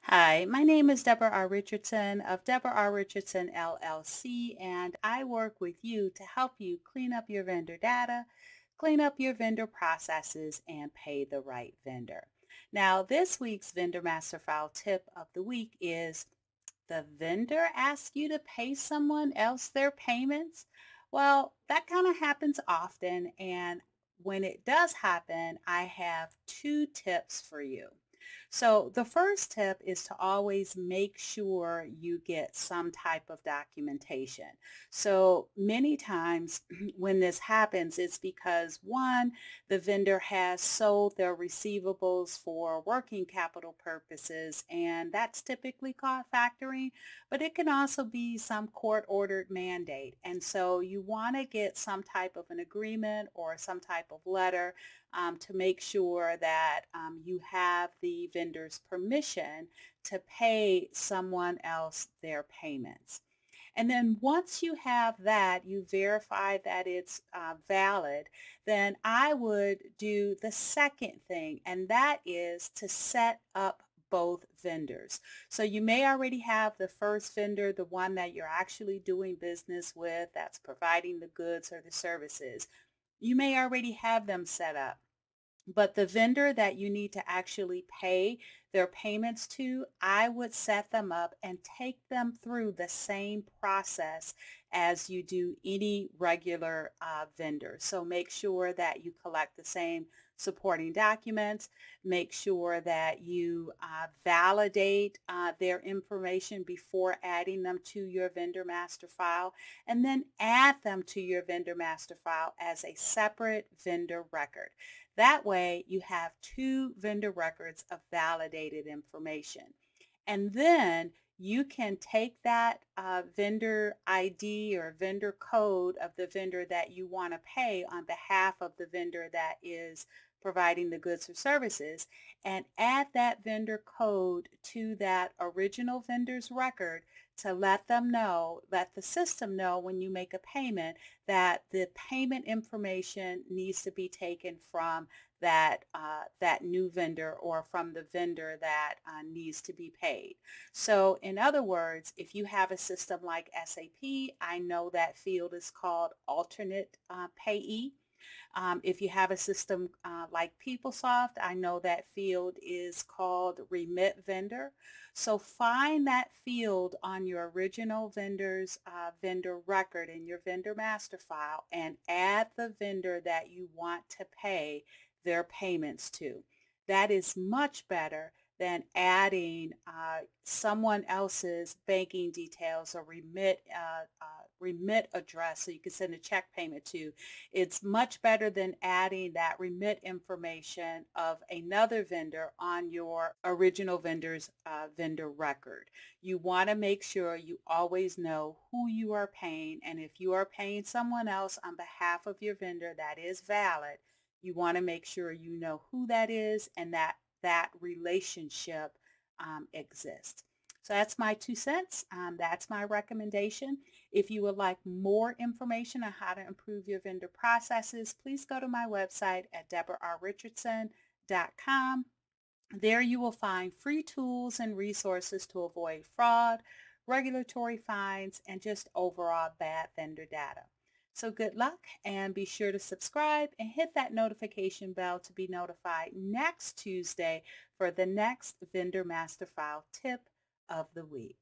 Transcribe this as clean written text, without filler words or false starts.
Hi, my name is Debra R. Richardson of Debra R. Richardson LLC, and I work with you to help you clean up your vendor data, clean up your vendor processes, and pay the right vendor. Now, this week's Vendor Master File tip of the week is the vendor asks you to pay someone else their payments. Well, that kind of happens often, and when it does happen, I have two tips for you. So the first tip is to always make sure you get some type of documentation. So many times when this happens, it's because one, the vendor has sold their receivables for working capital purposes, and that's typically called factoring, but it can also be some court-ordered mandate. And so you want to get some type of an agreement or some type of letter to make sure that you have the vendor's permission to pay someone else their payments. And then once you have that, you verify that it's valid, then I would do the second thing, and that is to set up both vendors. So you may already have the first vendor, the one that you're actually doing business with, that's providing the goods or the services. You may already have them set up. But the vendor that you need to actually pay their payments to, I would set them up and take them through the same process as you do any regular vendor. So make sure that you collect the same supporting documents. Make sure that you validate their information before adding them to your vendor master file, and then add them to your vendor master file as a separate vendor record. That way you have two vendor records of validated information. And then you can take that vendor ID or vendor code of the vendor that you want to pay on behalf of the vendor that is providing the goods or services, and add that vendor code to that original vendor's record to let them know, let the system know when you make a payment that the payment information needs to be taken from that new vendor or from the vendor that needs to be paid. So in other words, if you have a system like SAP, I know that field is called alternate payee. If you have a system like PeopleSoft, I know that field is called remit vendor. So find that field on your original vendor's vendor record in your vendor master file and add the vendor that you want to pay their payments to. That is much better than adding someone else's banking details or remit address so you can send a check payment to. It's much better than adding that remit information of another vendor on your original vendor's vendor record. You want to make sure you always know who you are paying, and if you are paying someone else on behalf of your vendor that is valid, you want to make sure you know who that is and that relationship exists. So that's my 2 cents. That's my recommendation. If you would like more information on how to improve your vendor processes, please go to my website at debrarrichardson.com. There you will find free tools and resources to avoid fraud, regulatory fines, and just overall bad vendor data. So good luck, and be sure to subscribe and hit that notification bell to be notified next Tuesday for the next Vendor Master File tip of the week.